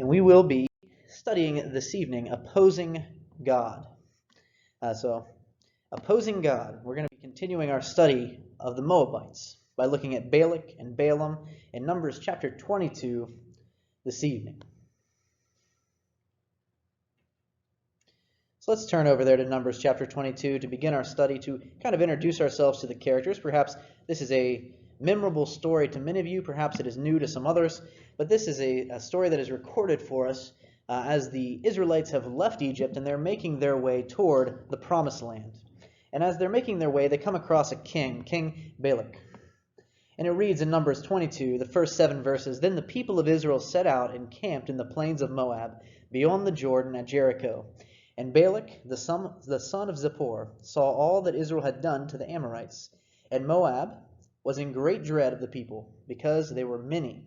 And we will be studying this evening opposing God. So, opposing God, we're going to be continuing our study of the Moabites by looking at Balak and Balaam in Numbers chapter 22 this evening. So let's turn over there to Numbers chapter 22 to begin our study, to kind of introduce ourselves to the characters. Perhaps this is a memorable story to many of you. Perhaps it is new to some others. But this is a story that is recorded for us as the Israelites have left Egypt and they're making their way toward the Promised Land. And as they're making their way, they come across a king, King Balak. And it reads in Numbers 22, the first 7 verses, "Then the people of Israel set out and camped in the plains of Moab, beyond the Jordan at Jericho. And Balak, the son of Zippor, saw all that Israel had done to the Amorites. And Moab was in great dread of the people, because they were many.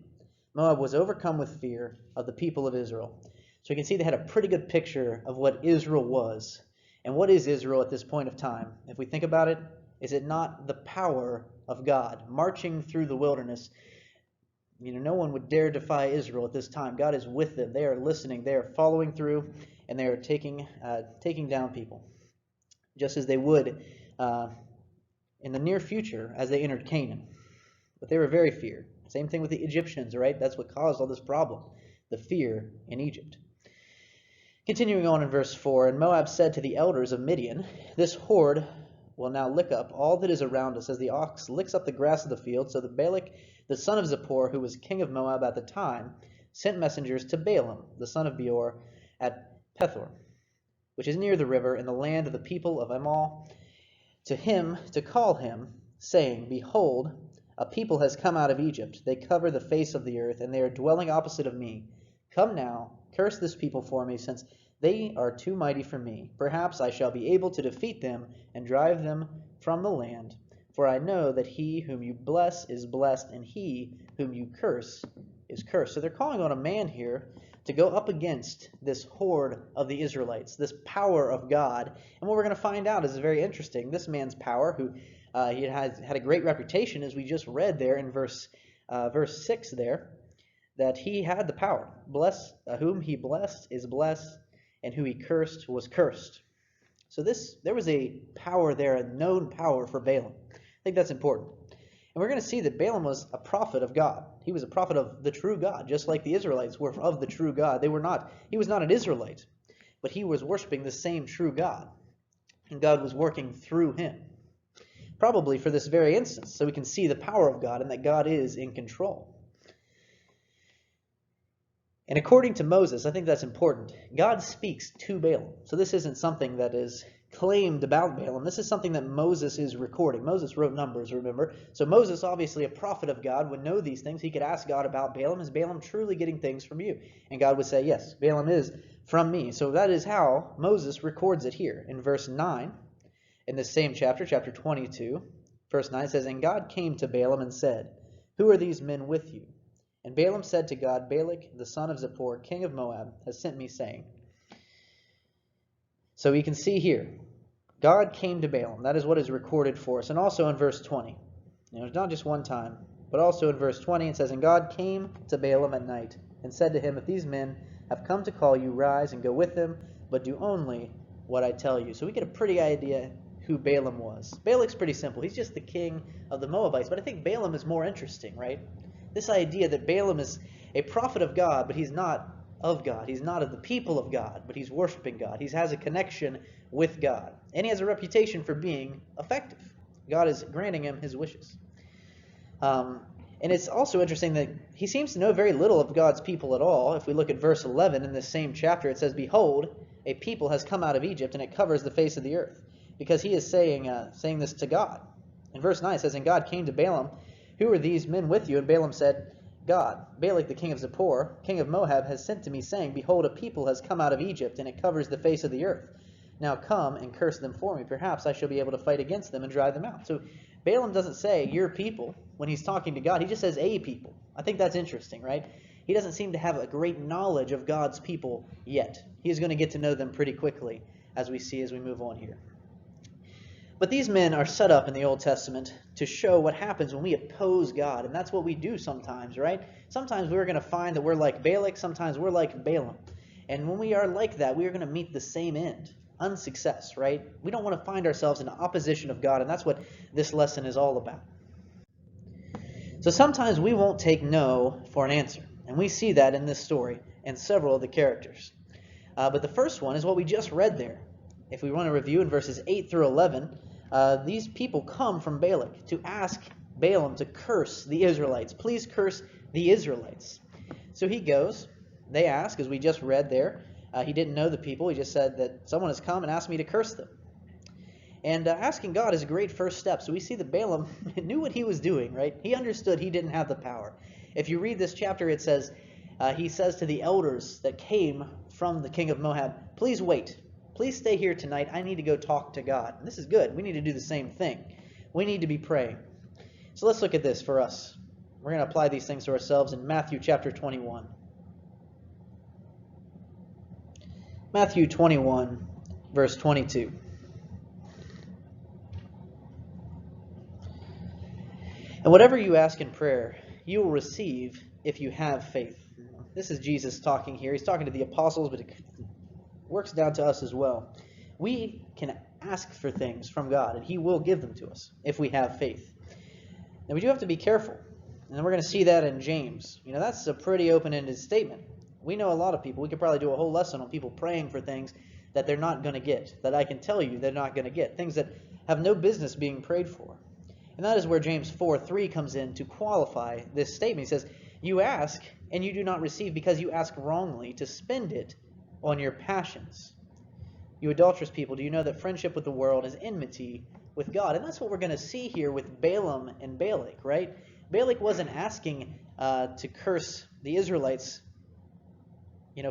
Moab was overcome with fear of the people of Israel." So you can see they had a pretty good picture of what Israel was. And what is Israel at this point of time? If we think about it, is it not the power of God marching through the wilderness? No one would dare defy Israel at this time. God is with them. They are listening. They are following through, and they are taking down people, just as they would in the near future as they entered Canaan. But they were very feared. Same thing with the Egyptians, right? That's what caused all this problem, the fear in Egypt. Continuing on in verse 4, "And Moab said to the elders of Midian, 'This horde will now lick up all that is around us, as the ox licks up the grass of the field.' So that Balak, the son of Zippor, who was king of Moab at the time, sent messengers to Balaam, the son of Beor, at Pethor, which is near the river, in the land of the people of Amal, to him to call him, saying, 'Behold, a people has come out of Egypt. They cover the face of the earth, and they are dwelling opposite of me. Come now, curse this people for me, since they are too mighty for me. Perhaps I shall be able to defeat them and drive them from the land. For I know that he whom you bless is blessed, and he whom you curse is cursed.'" So they're calling on a man here to go up against this horde of the Israelites, this power of God. And what we're going to find out is very interesting. This man's power, who he had a great reputation, as we just read there in verse 6 there, that he had the power. Whom he blessed is blessed, and who he cursed was cursed. So there was a power there, a known power for Balaam. I think that's important. And we're going to see that Balaam was a prophet of God. He was a prophet of the true God, just like the Israelites were of the true God. He was not an Israelite, but he was worshiping the same true God. And God was working through him, probably for this very instance, so we can see the power of God and that God is in control. And according to Moses, I think that's important, God speaks to Balaam. So this isn't something that is claimed about Balaam. This is something that Moses is recording. Moses wrote Numbers, remember? So Moses, obviously a prophet of God, would know these things. He could ask God about Balaam. Is Balaam truly getting things from you? And God would say, yes, Balaam is from me. So that is how Moses records it here. In verse 9, in this same chapter, chapter 22, verse 9 says, "And God came to Balaam and said, 'Who are these men with you?' And Balaam said to God, 'Balak, the son of Zippor, king of Moab, has sent me, saying.'" So we can see here, God came to Balaam. That is what is recorded for us. And also in verse 20. It's not just one time, but also in verse 20 it says, "And God came to Balaam at night and said to him, 'If these men have come to call you, rise and go with them, but do only what I tell you.'" So we get a pretty idea who Balaam was. Balak's pretty simple. He's just the king of the Moabites. But I think Balaam is more interesting, right? This idea that Balaam is a prophet of God, but he's not of God. He's not of the people of God, but he's worshiping God. He has a connection with God. And he has a reputation for being effective. God is granting him his wishes. And it's also interesting that he seems to know very little of God's people at all. If we look at verse 11 in this same chapter, it says, "Behold, a people has come out of Egypt, and it covers the face of the earth." Because he is saying this to God. In verse 9 it says, "And God came to Balaam, 'Who are these men with you?' And Balaam said, 'God, Balak the king of Zippor, king of Moab, has sent to me, saying, Behold, a people has come out of Egypt, and it covers the face of the earth. Now come and curse them for me. Perhaps I shall be able to fight against them and drive them out.'" So Balaam doesn't say "your people" when he's talking to God. He just says "a people." I think that's interesting, right? He doesn't seem to have a great knowledge of God's people yet. He is going to get to know them pretty quickly, as we see as we move on here. But these men are set up in the Old Testament to show what happens when we oppose God. And that's what we do sometimes, right? Sometimes we're going to find that we're like Balak. Sometimes we're like Balaam. And when we are like that, we are going to meet the same end, unsuccess, right? We don't want to find ourselves in opposition of God. And that's what this lesson is all about. So sometimes we won't take no for an answer. And we see that in this story and several of the characters. But the first one is what we just read there. If we want to review in verses 8 through 11, these people come from Balak to ask Balaam to curse the Israelites. Please curse the Israelites. So he goes. They ask, as we just read there. He didn't know the people. He just said that someone has come and asked me to curse them. And asking God is a great first step. So we see that Balaam knew what he was doing, right? He understood he didn't have the power. If you read this chapter, it says, he says to the elders that came from the king of Moab, please wait. Please stay here tonight. I need to go talk to God. And this is good. We need to do the same thing. We need to be praying. So let's look at this for us. We're going to apply these things to ourselves in Matthew chapter 21. Matthew 21, verse 22. And whatever you ask in prayer, you will receive if you have faith. This is Jesus talking here. He's talking to the apostles, but it works down to us as well. We can ask for things from God, and He will give them to us if we have faith. Now, we do have to be careful. And we're going to see that in James. That's a pretty open-ended statement. We know a lot of people. We could probably do a whole lesson on people praying for things that they're not going to get, that I can tell you they're not going to get, things that have no business being prayed for. And that is where James 4:3 comes in to qualify this statement. He says, you ask, and you do not receive because you ask wrongly to spend it on your passions. You adulterous people, do you know that friendship with the world is enmity with God? And that's what we're going to see here with Balaam and Balak, right? Balak wasn't asking to curse the Israelites,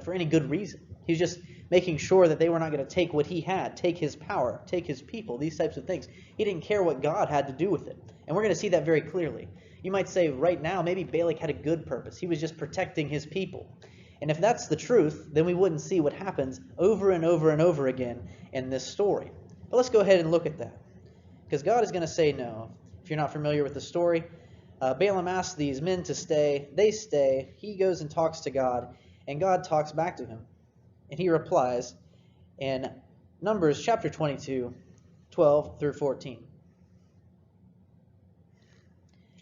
for any good reason. He was just making sure that they were not going to take what he had, take his power, take his people, these types of things. He didn't care what God had to do with it. And we're going to see that very clearly. You might say right now, maybe Balak had a good purpose. He was just protecting his people. And if that's the truth, then we wouldn't see what happens over and over and over again in this story. But let's go ahead and look at that. Because God is going to say no. If you're not familiar with the story, Balaam asks these men to stay. They stay. He goes and talks to God. And God talks back to him. And he replies in Numbers chapter 22, 12 through 14.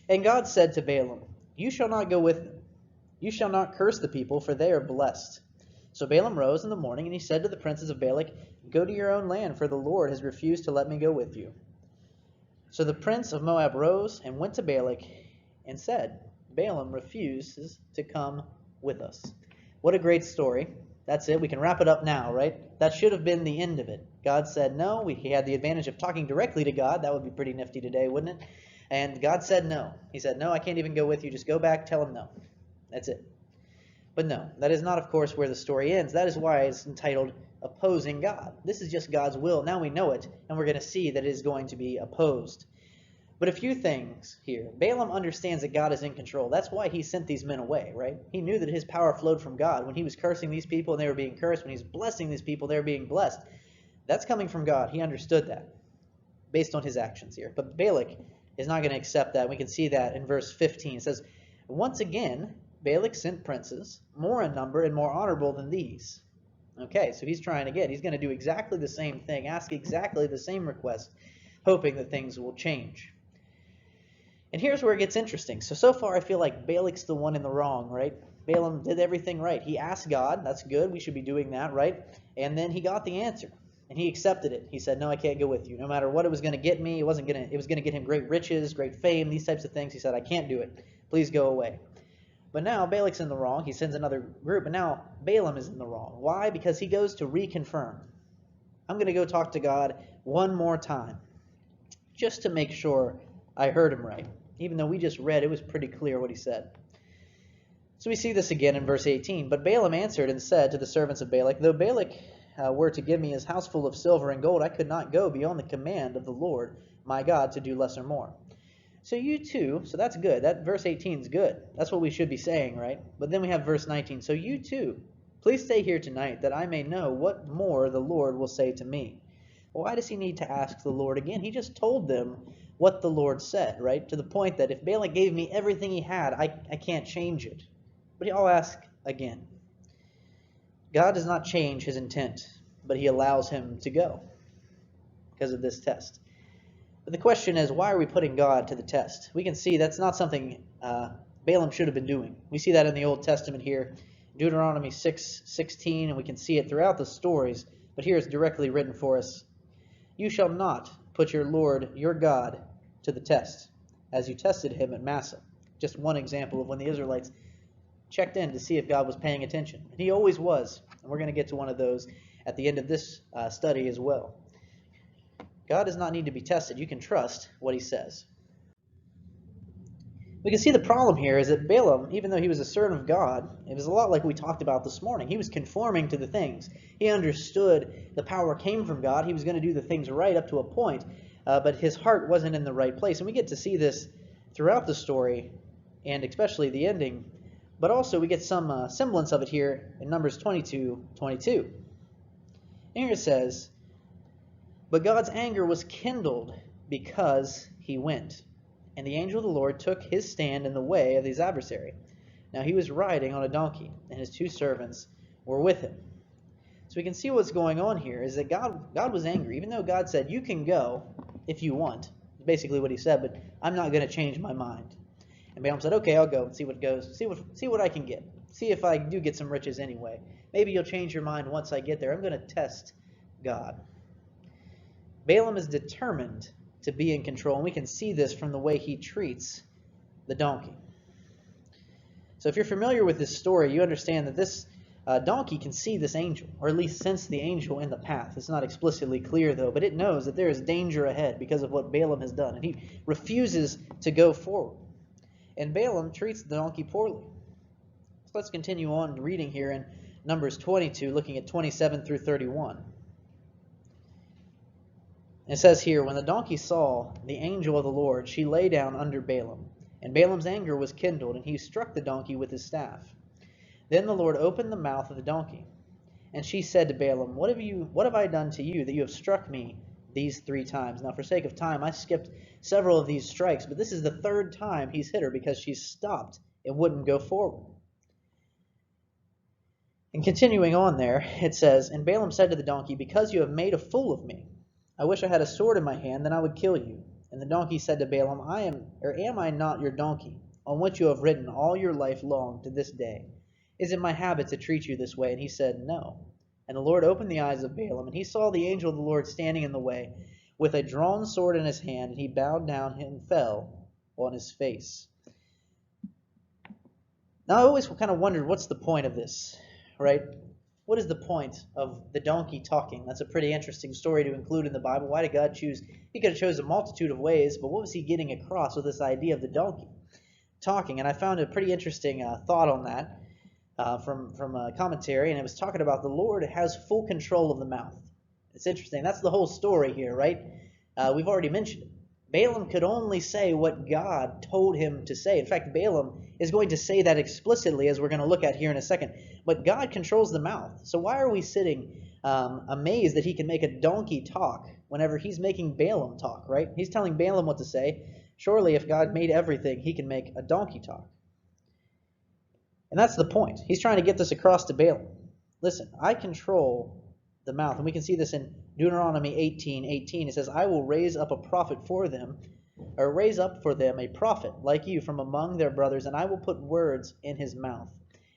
And God said to Balaam, you shall not go with them. You shall not curse the people, for they are blessed. So Balaam rose in the morning, and he said to the princes of Balak, go to your own land, for the Lord has refused to let me go with you. So the prince of Moab rose and went to Balak and said, Balaam refuses to come with us. What a great story. That's it. We can wrap it up now, right? That should have been the end of it. God said no. He had the advantage of talking directly to God. That would be pretty nifty today, wouldn't it? And God said no. He said, no, I can't even go with you. Just go back, tell him no. That's it. But no, that is not, of course, where the story ends. That is why it's entitled Opposing God. This is just God's will. Now we know it, and we're going to see that it is going to be opposed. But a few things here. Balaam understands that God is in control. That's why he sent these men away, right? He knew that his power flowed from God. When he was cursing these people and they were being cursed, when he was blessing these people, they were being blessed. That's coming from God. He understood that based on his actions here. But Balak is not going to accept that. We can see that in verse 15. It says, once again, Balak sent princes, more in number and more honorable than these. Okay, so he's trying again. He's going to do exactly the same thing, ask exactly the same request, hoping that things will change. And here's where it gets interesting. So far I feel like Balak's the one in the wrong, right? Balaam did everything right. He asked God. That's good. We should be doing that, right? And then he got the answer. And he accepted it. He said, no, I can't go with you. No matter what it was going to get me, it was going to get him great riches, great fame, these types of things. He said, I can't do it. Please go away. But now Balak's in the wrong. He sends another group, and now Balaam is in the wrong. Why? Because he goes to reconfirm. I'm going to go talk to God one more time, just to make sure I heard him right. Even though we just read, it was pretty clear what he said. So we see this again in verse 18. But Balaam answered and said to the servants of Balak, though Balak were to give me his house full of silver and gold, I could not go beyond the command of the Lord my God to do less or more. So you too, so that's good. That verse 18 is good. That's what we should be saying, right? But then we have verse 19. So you too, please stay here tonight, that I may know what more the Lord will say to me. Why does he need to ask the Lord again? He just told them what the Lord said, right? To the point that if Balak gave me everything he had, I can't change it. But I'll ask again. God does not change his intent, but he allows him to go because of this test. But the question is, why are we putting God to the test? We can see that's not something Balaam should have been doing. We see that in the Old Testament here, Deuteronomy 6:16, and we can see it throughout the stories, but here it's directly written for us. You shall not put your Lord, your God, to the test, as you tested him at Massah. Just one example of when the Israelites checked in to see if God was paying attention. And he always was. And we're going to get to one of those at the end of this study as well. God does not need to be tested. You can trust what he says. We can see the problem here is that Balaam, even though he was a servant of God, it was a lot like we talked about this morning. He was conforming to the things. He understood the power came from God. He was going to do the things right up to a point, but his heart wasn't in the right place. And we get to see this throughout the story, and especially the ending. But also we get some semblance of it here in Numbers 22:22. And here it says, but God's anger was kindled because he went. And the angel of the Lord took his stand in the way of his adversary. Now he was riding on a donkey, and his 2 servants were with him. So we can see what's going on here is that God was angry. Even though God said, you can go if you want. Basically what he said, but I'm not going to change my mind. And Balaam said, okay, I'll go and see what goes. See what I can get. See if I do get some riches anyway. Maybe you'll change your mind once I get there. I'm going to test God. Balaam is determined to be in control, and we can see this from the way he treats the donkey. So if you're familiar with this story, you understand that this donkey can see this angel, or at least sense the angel in the path. It's not explicitly clear, though, but it knows that there is danger ahead because of what Balaam has done, and he refuses to go forward. And Balaam treats the donkey poorly. So let's continue on reading here in Numbers 22, looking at 27 through 31. It says here, when the donkey saw the angel of the Lord, she lay down under Balaam. And Balaam's anger was kindled, and he struck the donkey with his staff. Then the Lord opened the mouth of the donkey. And she said to Balaam, what have I done to you that you have struck me these 3 times? Now, for sake of time, I skipped several of these strikes, but this is the 3rd time he's hit her because she stopped and wouldn't go forward. And continuing on there, it says, and Balaam said to the donkey, because you have made a fool of me, I wish I had a sword in my hand, then I would kill you. And the donkey said to Balaam, am I not your donkey, on which you have ridden all your life long to this day? Is it my habit to treat you this way? And he said, no. And the Lord opened the eyes of Balaam, and he saw the angel of the Lord standing in the way, with a drawn sword in his hand, and he bowed down and fell on his face. Now I always kind of wondered, what's the point of this, right? What is the point of the donkey talking? That's a pretty interesting story to include in the Bible. Why did God choose? He could have chosen a multitude of ways, but what was he getting across with this idea of the donkey talking? And I found a pretty interesting thought on that from a commentary, and it was talking about the Lord has full control of the mouth. It's interesting. That's the whole story here, right? We've already mentioned it. Balaam could only say what God told him to say. In fact, Balaam is going to say that explicitly, as we're going to look at here in a second. But God controls the mouth. So why are we sitting amazed that he can make a donkey talk whenever he's making Balaam talk, right? He's telling Balaam what to say. Surely if God made everything, he can make a donkey talk. And that's the point. He's trying to get this across to Balaam. Listen, I control the mouth. And we can see this in Deuteronomy 18:18. It says, I will raise up a prophet for them, or raise up for them a prophet like you from among their brothers, and I will put words in his mouth.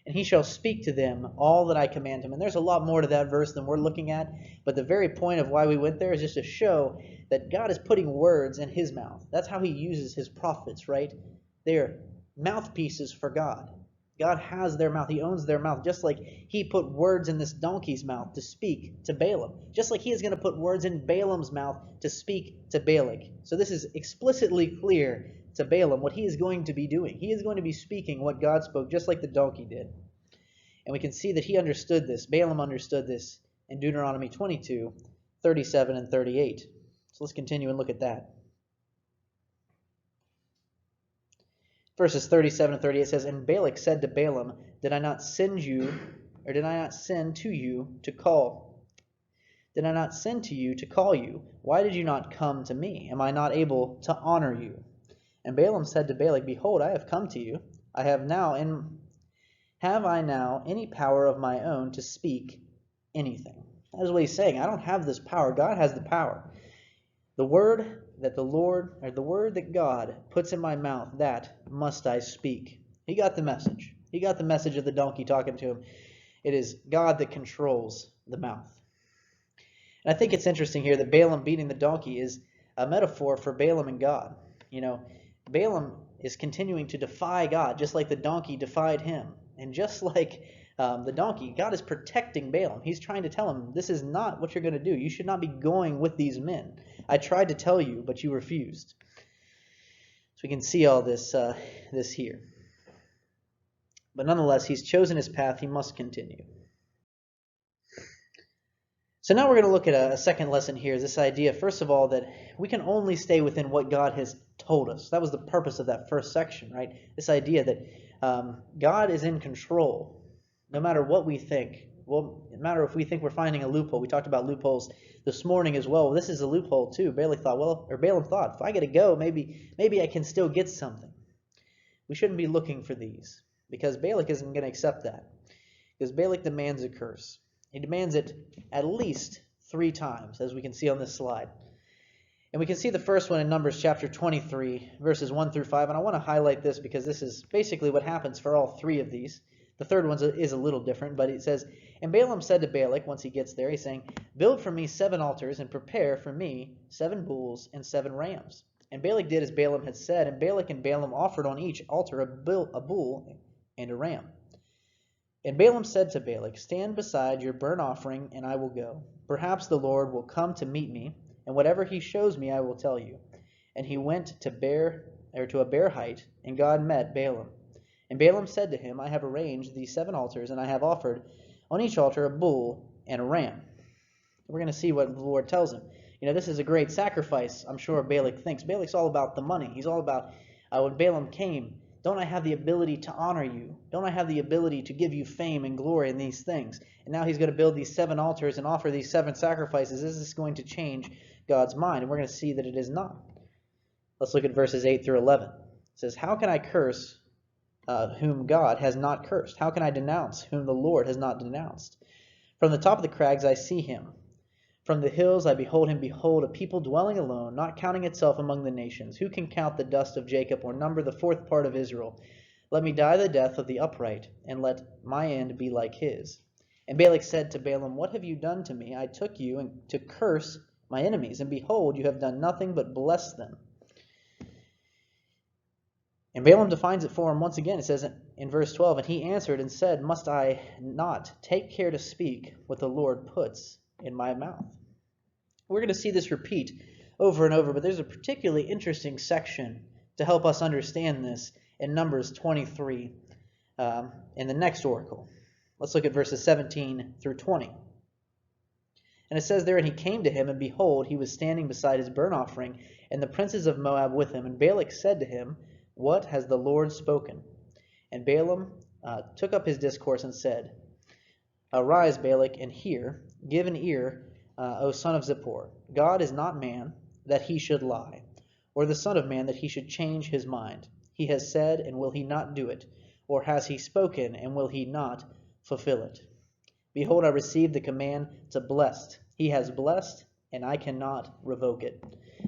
And he shall speak to them all that I command him. And there's a lot more to that verse than we're looking at, but the very point of why we went there is just to show that God is putting words in his mouth. That's how he uses his prophets, right? They're mouthpieces for God. God has their mouth. He owns their mouth, just like he put words in this donkey's mouth to speak to Balaam, just like he is going to put words in Balaam's mouth to speak to Balak. So this is explicitly clear to Balaam what he is going to be doing. He is going to be speaking what God spoke, just like the donkey did. And we can see that he understood this. Balaam understood this in Deuteronomy 22:37 and 38. So let's continue and look at that. Verses 37 and 38 says, and Balak said to Balaam, did I not send to you to call Did I not send to you to call you? Why did you not come to me? Am I not able to honor you?" And Balaam said to Balak, "Behold, I have come to you. Have I now any power of my own to speak anything?" That is what he's saying. I don't have this power. God has the power. The word that God puts in my mouth, that must I speak. He got the message. He got the message of the donkey talking to him. It is God that controls the mouth. And I think it's interesting here that Balaam beating the donkey is a metaphor for Balaam and God. Balaam is continuing to defy God, just like the donkey defied him. And just like the donkey, God is protecting Balaam. He's trying to tell him, this is not what you're going to do. You should not be going with these men. I tried to tell you, but you refused. So we can see all this here. But nonetheless, he's chosen his path. He must continue. So now we're going to look at a second lesson here, this idea, first of all, that we can only stay within what God has told us. That was the purpose of that first section, right? This idea that God is in control, no matter what we think. Well, no matter if we think we're finding a loophole. We talked about loopholes this morning as well. This is a loophole too. Balaam thought, if I get to go, maybe I can still get something. We shouldn't be looking for these, because Balak isn't going to accept that. Because Balak demands a curse. He demands it at least 3 times, as we can see on this slide. And we can see the first one in Numbers chapter 23, verses 1 through 5. And I want to highlight this because this is basically what happens for all 3 of these. The third one is a little different, but it says, "And Balaam said to Balak," once he gets there, he's saying, "Build for me 7 altars and prepare for me 7 bulls and 7 rams." And Balak did as Balaam had said, and Balak and Balaam offered on each altar a bull and a ram. And Balaam said to Balak, "Stand beside your burnt offering, and I will go. Perhaps the Lord will come to meet me, and whatever he shows me I will tell you." And he went to a bare height, and God met Balaam. And Balaam said to him, "I have arranged these 7 altars, and I have offered on each altar a bull and a ram." We're going to see what the Lord tells him. This is a great sacrifice, I'm sure Balak thinks. Balak's all about the money. He's all about, when Balaam came, don't I have the ability to honor you? Don't I have the ability to give you fame and glory in these things? And now he's going to build these 7 altars and offer these 7 sacrifices. Is this going to change God's mind? And we're going to see that it is not. Let's look at verses 8 through 11. It says, "How can I curse whom God has not cursed? How can I denounce whom the Lord has not denounced? From the top of the crags I see him. From the hills I behold him. Behold, a people dwelling alone, not counting itself among the nations. Who can count the dust of Jacob or number the 4th part of Israel? Let me die the death of the upright, and let my end be like his." And Balak said to Balaam, "What have you done to me? I took you to curse my enemies, and behold, you have done nothing but bless them." And Balaam defines it for him once again. It says in verse 12, "And he answered and said, Must I not take care to speak what the Lord puts in my mouth?" We're going to see this repeat over and over, but there's a particularly interesting section to help us understand this in Numbers 23 in the next oracle. Let's look at verses 17 through 20. And it says there, "And he came to him, and behold, he was standing beside his burnt offering, and the princes of Moab with him. And Balak said to him, What has the Lord spoken?" And Balaam took up his discourse and said, "Arise, Balak, and hear. Give an ear, O son of Zippor. God is not man, that he should lie, or the son of man, that he should change his mind. He has said, and will he not do it? Or has he spoken, and will he not fulfill it? Behold, I received the command to bless. He has blessed, and I cannot revoke it."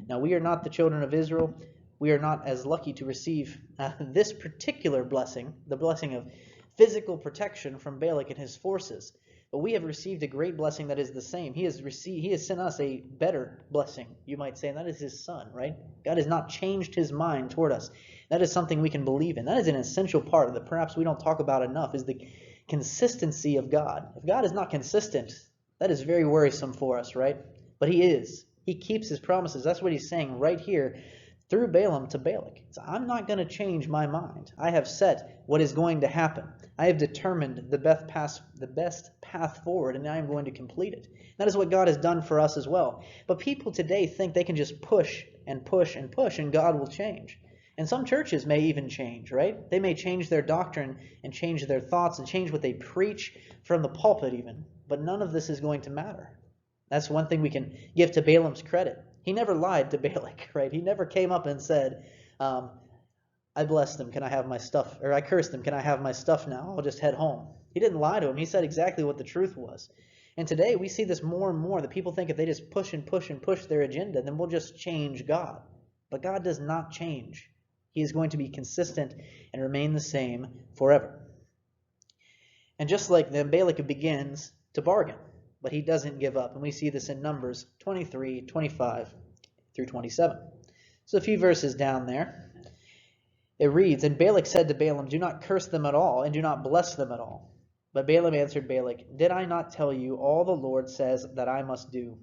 Now we are not the children of Israel. We are not as lucky to receive this particular blessing, the blessing of physical protection from Balak and his forces. But we have received a great blessing that is the same. He has sent us a better blessing, you might say, and that is his son, right? God has not changed his mind toward us. That is something we can believe in. That is an essential part that perhaps we don't talk about enough, is the consistency of God. If God is not consistent, that is very worrisome for us, right? But he is. He keeps his promises. That's what he's saying right here through Balaam to Balak. So I'm not going to change my mind. I have set what is going to happen. I have determined the best path forward, and I am going to complete it. That is what God has done for us as well. But people today think they can just push and push and push, and God will change. And some churches may even change, right? They may change their doctrine and change their thoughts and change what they preach from the pulpit even. But none of this is going to matter. That's one thing we can give to Balaam's credit. He never lied to Balak, right? He never came up and said, I blessed them, can I have my stuff? Or I cursed them, can I have my stuff now? I'll just head home. He didn't lie to him. He said exactly what the truth was. And today we see this more and more, that people think if they just push and push and push their agenda, then we'll just change God. But God does not change. He is going to be consistent and remain the same forever. And just like them, Balak begins to bargain, but he doesn't give up. And we see this in Numbers 23, 25 through 27. So a few verses down there, it reads, And Balak said to Balaam, Do not curse them at all, and do not bless them at all. But Balaam answered Balak, Did I not tell you all the Lord says that I must do?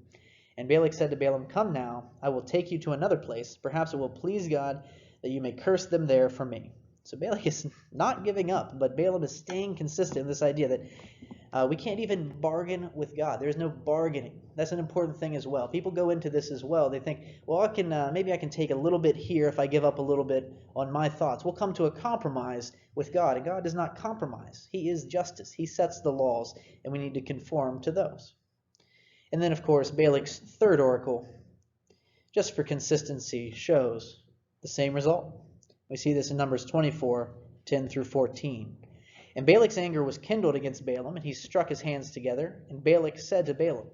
And Balak said to Balaam, Come now, I will take you to another place. Perhaps it will please God that you may curse them there for me. So Balak is not giving up, but Balaam is staying consistent in this idea that we can't even bargain with God. There's no bargaining. That's an important thing as well. People go into this as well. They think, well, maybe I can take a little bit here if I give up a little bit on my thoughts. We'll come to a compromise with God, and God does not compromise. He is justice. He sets the laws, and we need to conform to those. And then, of course, Balak's third oracle, just for consistency, shows the same result. We see this in Numbers 24, 10 through 14. And Balak's anger was kindled against Balaam, and he struck his hands together. And Balak said to Balaam,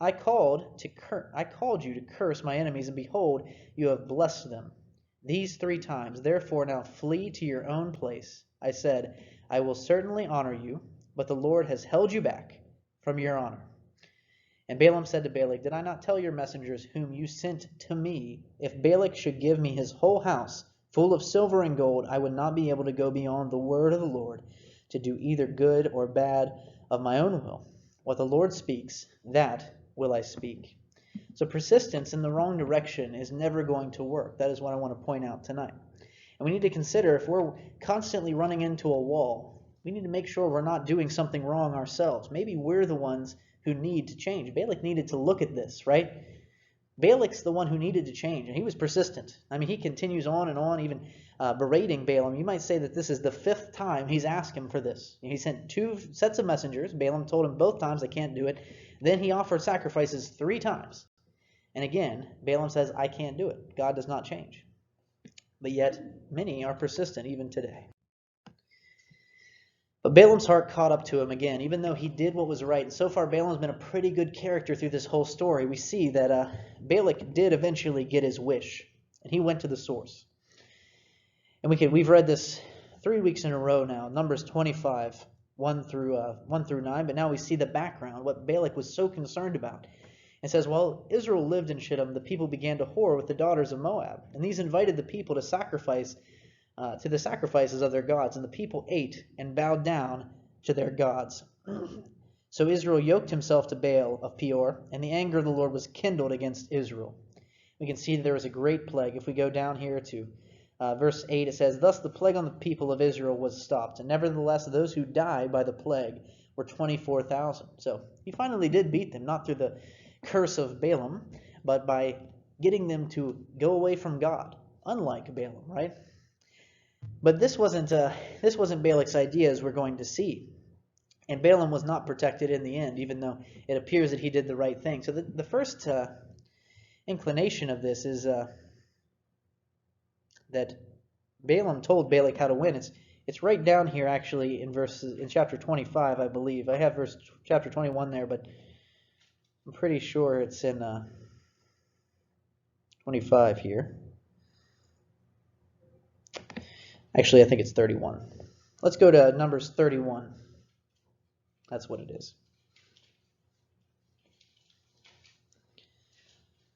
I called you to curse my enemies, and behold, you have blessed them these 3 times. Therefore now flee to your own place. I said, I will certainly honor you, but the Lord has held you back from your honor. And Balaam said to Balak, Did I not tell your messengers whom you sent to me, if Balak should give me his whole house full of silver and gold, I would not be able to go beyond the word of the Lord, to do either good or bad of my own will. What the Lord speaks, that will I speak. So persistence in the wrong direction is never going to work. That is what I want to point out tonight. And we need to consider, if we're constantly running into a wall, we need to make sure we're not doing something wrong ourselves. Maybe we're the ones who need to change. Balak needed to look at this, right? Balak's the one who needed to change, and he was persistent. I mean, he continues on and on, even berating Balaam. You might say that this is the 5th time he's asked him for this. He sent 2 sets of messengers. Balaam told him both times, I can't do it. Then he offered sacrifices 3 times. And again, Balaam says, I can't do it. God does not change. But yet, many are persistent even today. But Balaam's heart caught up to him again, even though he did what was right. And so far, Balaam's been a pretty good character through this whole story. We see that Balak did eventually get his wish, and he went to the source. And we've read this 3 weeks in a row now, Numbers 25, 1 through 9. But now we see the background, what Balak was so concerned about. It says, While Israel lived in Shittim, the people began to whore with the daughters of Moab, and these invited the people to sacrifice to the sacrifices of their gods, and the people ate and bowed down to their gods. So Israel yoked himself to Baal of Peor, and the anger of the Lord was kindled against Israel. We can see there was a great plague. If we go down here to verse 8, it says, Thus the plague on the people of Israel was stopped, and nevertheless those who died by the plague were 24,000. So he finally did beat them, not through the curse of Balaam, but by getting them to go away from God, unlike Balaam, right? But this wasn't Balak's idea, as we're going to see. And Balaam was not protected in the end, even though it appears that he did the right thing. So the first inclination of this is that Balaam told Balak how to win. It's right down here, actually, in chapter 25, I believe. I have chapter 21 there, but I'm pretty sure it's in 25 here. Actually, I think it's 31. Let's go to Numbers 31. That's what it is.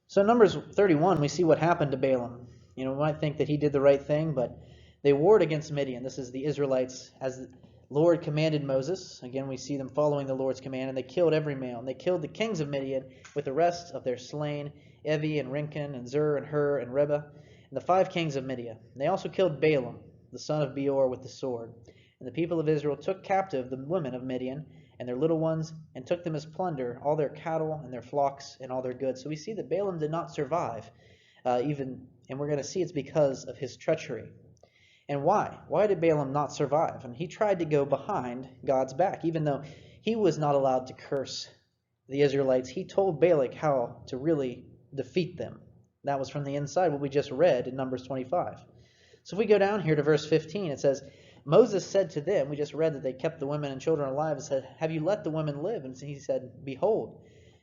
So Numbers 31, we see what happened to Balaam. We might think that he did the right thing, but they warred against Midian. This is the Israelites, as the Lord commanded Moses. Again, we see them following the Lord's command, and they killed every male. And they killed the kings of Midian with the rest of their slain, Evi and Rinken and Zur and Hur and Reba, and the 5 kings of Midian. And they also killed Balaam, the son of Beor, with the sword. And the people of Israel took captive the women of Midian and their little ones, and took them as plunder, all their cattle and their flocks and all their goods. So we see that Balaam did not survive, and we're going to see it's because of his treachery. And why? Why did Balaam not survive? And he tried to go behind God's back, even though he was not allowed to curse the Israelites, he told Balak how to really defeat them. That was from the inside, what we just read in Numbers 25. So if we go down here to verse 15, it says, Moses said to them, we just read that they kept the women and children alive, and said, have you let the women live? And he said, behold,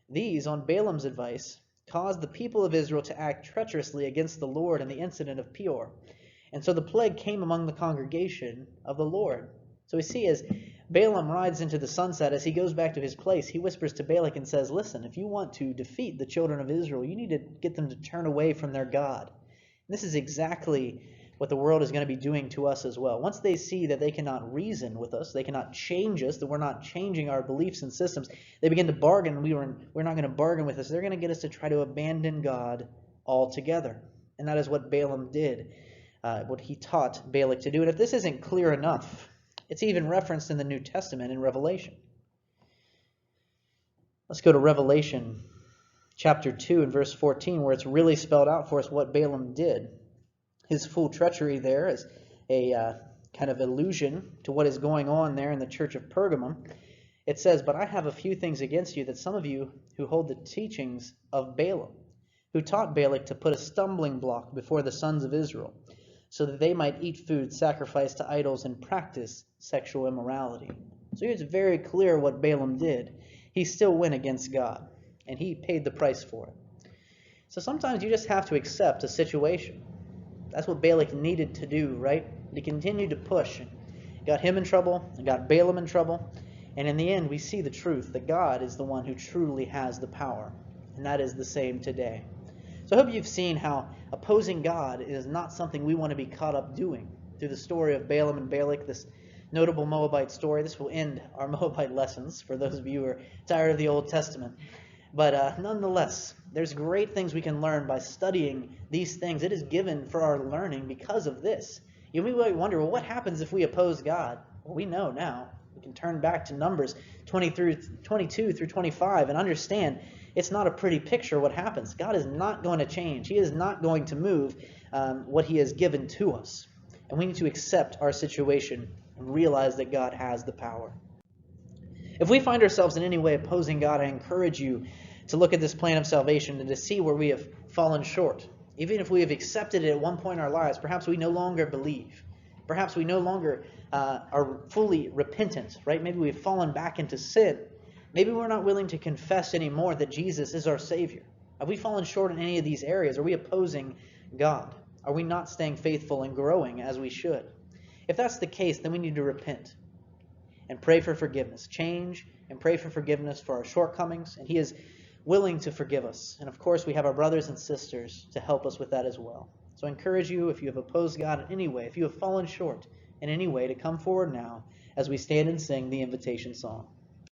these, on Balaam's advice, caused the people of Israel to act treacherously against the Lord in the incident of Peor. And so the plague came among the congregation of the Lord. So we see as Balaam rides into the sunset, as he goes back to his place, he whispers to Balak and says, listen, if you want to defeat the children of Israel, you need to get them to turn away from their God. And this is exactly what the world is going to be doing to us as well. Once they see that they cannot reason with us, they cannot change us, that we're not changing our beliefs and systems, they begin to bargain. We're not going to bargain with us. They're going to get us to try to abandon God altogether. And that is what Balaam did, what he taught Balak to do. And if this isn't clear enough, it's even referenced in the New Testament in Revelation. Let's go to Revelation chapter 2 and verse 14, where it's really spelled out for us what Balaam did. His full treachery there is a kind of allusion to what is going on there in the church of Pergamum. It says, but I have a few things against you, that some of you who hold the teachings of Balaam, who taught Balak to put a stumbling block before the sons of Israel, so that they might eat food sacrificed to idols and practice sexual immorality. So here's very clear what Balaam did. He still went against God, and he paid the price for it. So sometimes you just have to accept a situation. That's what Balak needed to do, right? He continued to push. And got him in trouble, and got Balaam in trouble. And in the end, we see the truth that God is the one who truly has the power. And that is the same today. So I hope you've seen how opposing God is not something we want to be caught up doing. Through the story of Balaam and Balak, this notable Moabite story, this will end our Moabite lessons for those of you who are tired of the Old Testament. But nonetheless, there's great things we can learn by studying these things. It is given for our learning because of this. You may wonder, well, what happens if we oppose God? Well, we know now. We can turn back to Numbers 22 through 25 and understand it's not a pretty picture what happens. God is not going to change. He is not going to move what he has given to us. And we need to accept our situation and realize that God has the power. If we find ourselves in any way opposing God, I encourage you to look at this plan of salvation and to see where we have fallen short. Even if we have accepted it at one point in our lives, perhaps we no longer believe. Perhaps we no longer are fully repentant, right? Maybe we've fallen back into sin. Maybe we're not willing to confess anymore that Jesus is our Savior. Have we fallen short in any of these areas? Are we opposing God? Are we not staying faithful and growing as we should? If that's the case, then we need to repent and pray for forgiveness. Change and pray for forgiveness for our shortcomings, and he is willing to forgive us. And of course, we have our brothers and sisters to help us with that as well. So I encourage you, if you have opposed God in any way, if you have fallen short in any way, to come forward now as we stand and sing the invitation song.